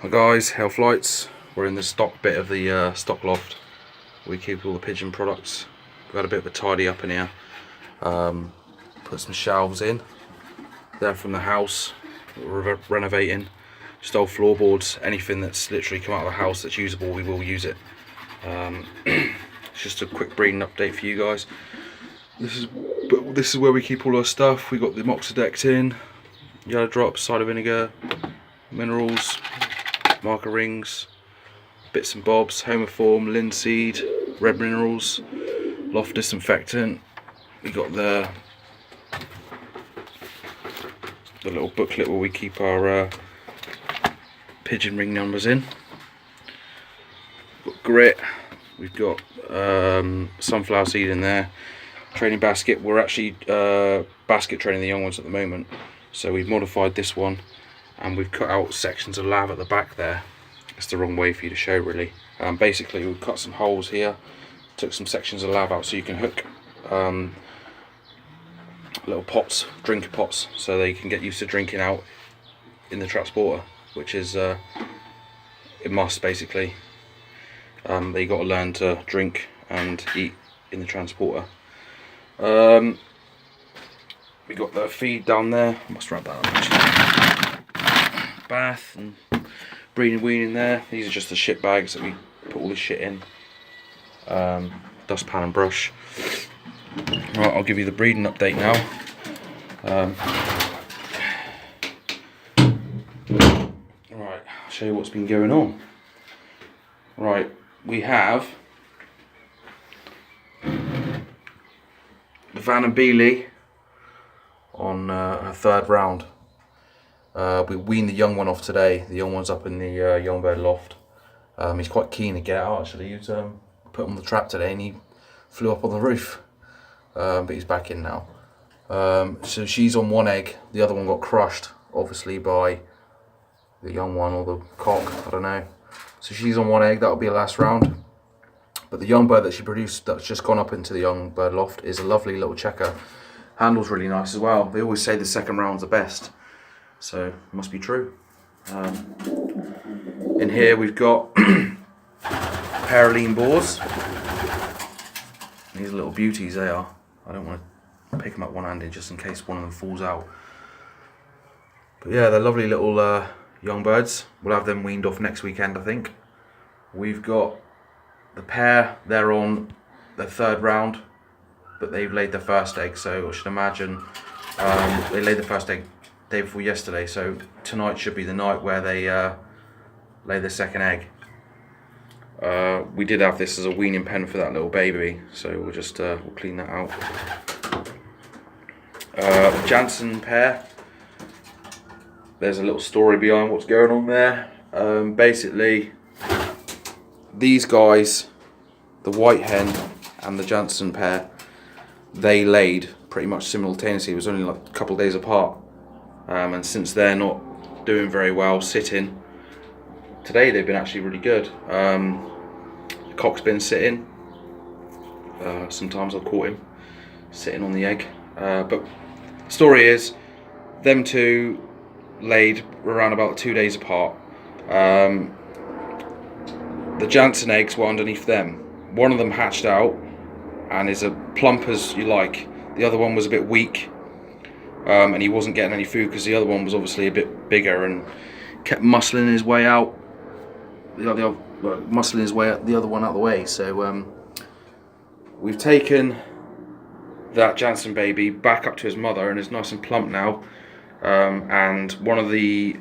Hi guys, Health Lights. We're in the stock bit of the stock loft. We keep all the pigeon products. We've had a bit of a tidy up in here. Put some shelves in. They're from the house. We're renovating. Just old floorboards. Anything that's literally come out of the house that's usable, we will use it. It's just a quick breeding update for you guys. This is where we keep all our stuff. We got the Moxidect in, yellow drops, cider vinegar, minerals, marker rings, bits and bobs, homoform, linseed, red minerals, loft disinfectant. We got the little booklet where we keep our pigeon ring numbers in. We've got grit, we've got sunflower seed in there, training basket. We're actually basket training the young ones at the moment, so we've modified this one and we've cut out sections of lav at the back there. It's the wrong way for you to show really. Basically we've cut some holes here, took some sections of lav out so you can hook little pots, drinker pots, so they can get used to drinking out in the transporter, which is a must basically. They got to learn to drink and eat in the transporter. We got the feed down there. I must wrap that up actually. Bath and breeding weaning there. These are just the shit bags that we put all this shit in. Dustpan and brush. Right, I'll give you the breeding update now. Right, I'll show you what's been going on. Right, we have the Van and Beely on her third round. We weaned the young one off today. The young one's up in the young bird loft. He's quite keen to get out actually. He was put on the trap today and he flew up on the roof. But he's back in now. So she's on one egg. The other one got crushed, obviously, by the young one or the cock, I don't know. So she's on one egg. That'll be her last round. But the young bird that she produced, that's just gone up into the young bird loft, is a lovely little checker. Handle's really nice as well. They always say the second round's the best, so it must be true. In here we've got a pair of lean boars. These little beauties they are. I don't want to pick them up one-handed just in case one of them falls out. But yeah, they're lovely little young birds. We'll have them weaned off next weekend, I think. We've got the pair, they're on the third round, but they've laid their first egg, so I should imagine they laid the first egg day before yesterday, so tonight should be the night where they lay the second egg. We did have this as a weaning pen for that little baby, so we'll just we'll clean that out. The Jansen pair, there's a little story behind what's going on there. Basically, these guys, the white hen and the Jansen pair, they laid pretty much simultaneously. It was only like a couple of days apart, and since they're not doing very well sitting, today they've been actually really good. The cock's been sitting. Sometimes I've caught him sitting on the egg. But the story is, them two laid around about 2 days apart. The Jansen eggs were underneath them. One of them hatched out and is as plump as you like. The other one was a bit weak, and he wasn't getting any food because the other one was obviously a bit bigger and kept muscling his way out. The other one out of the way. So we've taken that Jansen baby back up to his mother and is nice and plump now. And one of the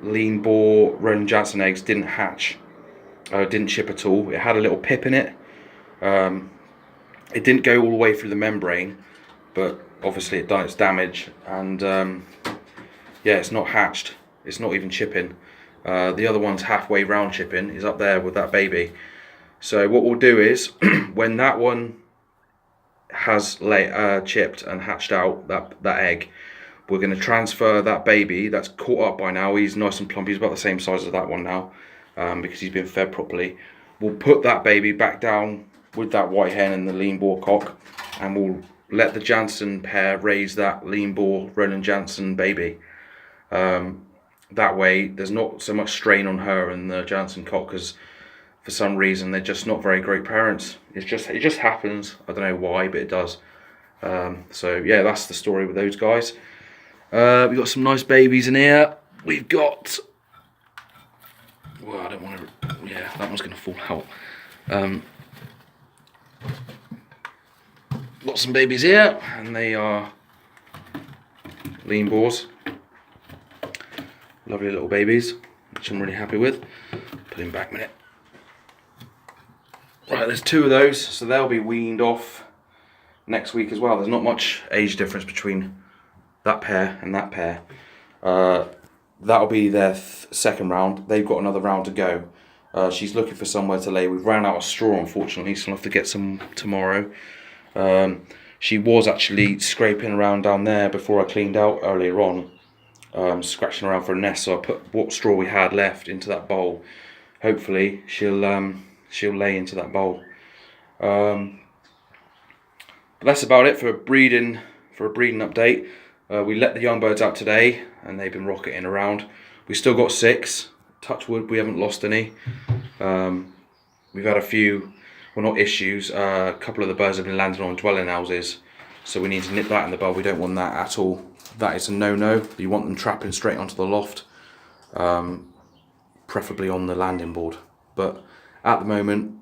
lean boar Roland Jansen eggs didn't hatch, didn't chip at all. It had a little pip in it. It didn't go all the way through the membrane, but obviously it done its damage, and yeah, it's not hatched. It's not even chipping. The other one's halfway round chipping, is up there with that baby. So what we'll do is, when that one has chipped and hatched out that egg, we're going to transfer that baby that's caught up by now. He's nice and plump. He's about the same size as that one now, because he's been fed properly. We'll put that baby back down with that white hen and the lean boar cock, and we'll let the Jansen pair raise that lean boar Roland Jansen baby. that way there's not so much strain on her and the Jansen cock, because for some reason they're just not very great parents. It just happens. I don't know why, but it does. So yeah, that's the story with those guys. We've got some nice babies in here. We've got, well, I don't want to, yeah, that one's going to fall out. Got some babies here, and they are lean boars. Lovely little babies, which I'm really happy with. Put him back a minute. Right, there's 2 of those, so they'll be weaned off next week as well. There's not much age difference between that pair and that pair. That'll be their second round. They've got another round to go. She's looking for somewhere to lay. We've ran out of straw, unfortunately, so I'll have to get some tomorrow. She was actually scraping around down there before I cleaned out earlier on, scratching around for a nest, so I put what straw we had left into that bowl. Hopefully she'll lay into that bowl. But that's about it for a breeding update. We let the young birds out today, and they've been rocketing around. We still got 6. Touch wood, we haven't lost any. We've had a few, well, not issues. A couple of the birds have been landing on dwelling houses, so we need to nip that in the bud. We don't want that at all. That is a no-no. You want them trapping straight onto the loft, preferably on the landing board. But at the moment,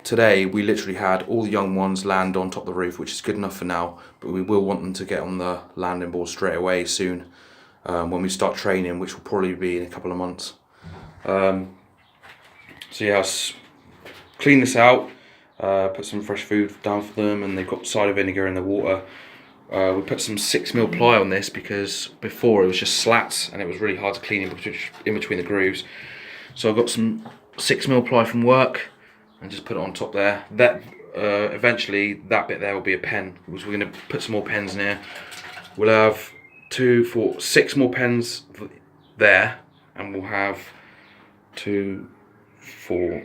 today we literally had all the young ones land on top of the roof, which is good enough for now, but we will want them to get on the landing board straight away soon, when we start training, which will probably be in a couple of months. So yeah, I'll clean this out, put some fresh food down for them, and they've got cider vinegar in the water. We put some 6mm ply on this because before it was just slats and it was really hard to clean in between the grooves. So I've got some 6mm ply from work and just put it on top there. That eventually that bit there will be a pen, because we're going to put some more pens in here. We'll have 2, 4, 6 more pens there, and we'll have 2, 4,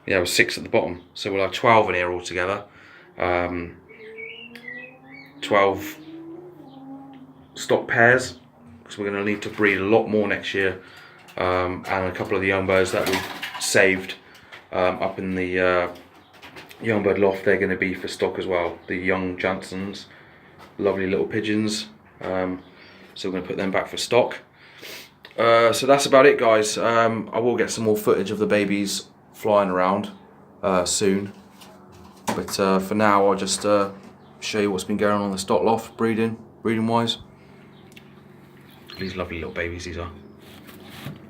yeah, with 6 at the bottom. So we'll have 12 in here altogether. 12 stock pairs, because we're going to need to breed a lot more next year. And a couple of the young birds that we saved up in the young bird loft, they're going to be for stock as well. The young Jansens, lovely little pigeons. So we're going to put them back for stock. So that's about it, guys. I will get some more footage of the babies flying around soon. But for now, I'll just show you what's been going on the stock loft, breeding wise. These lovely little babies these are.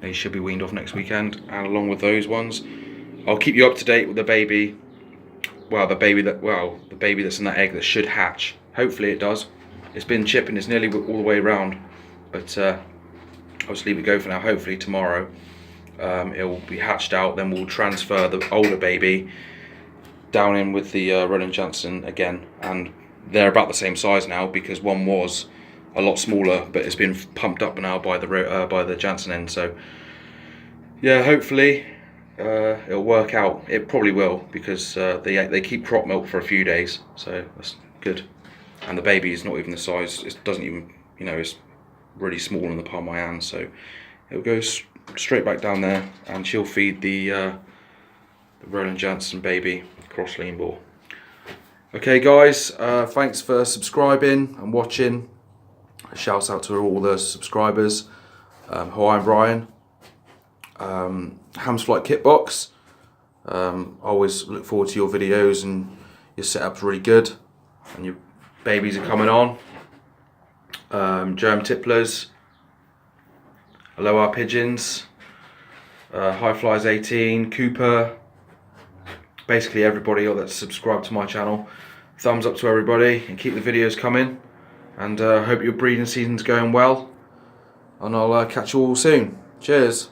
They should be weaned off next weekend, and along with those ones, I'll keep you up to date with the baby. The baby that's in that egg that should hatch. Hopefully it does. It's been chipping, it's nearly all the way around, but I'll just leave it go for now. Hopefully tomorrow it will be hatched out, then we'll transfer the older baby down in with the Roland Jansen again, and they're about the same size now, because one was a lot smaller, but it's been pumped up now by the Jansen end. So yeah, hopefully it'll work out. It probably will, because they keep crop milk for a few days, so that's good. And the baby is not even the size. It doesn't even, it's really small in the palm of my hand. So it'll go straight back down there, and she'll feed the Roland Jansen baby cross lean boar. Okay, guys, thanks for subscribing and watching. Shouts out to all the subscribers. Hawaiian Brian, Hams Flight Kitbox. Always look forward to your videos, and your setup's really good, and your babies are coming on. Germ Tipplers, Aloha Pigeons, High Flyers 18, Cooper, basically everybody that's subscribed to my channel. Thumbs up to everybody, and keep the videos coming, and hope your breeding season's going well, and I'll catch you all soon. Cheers.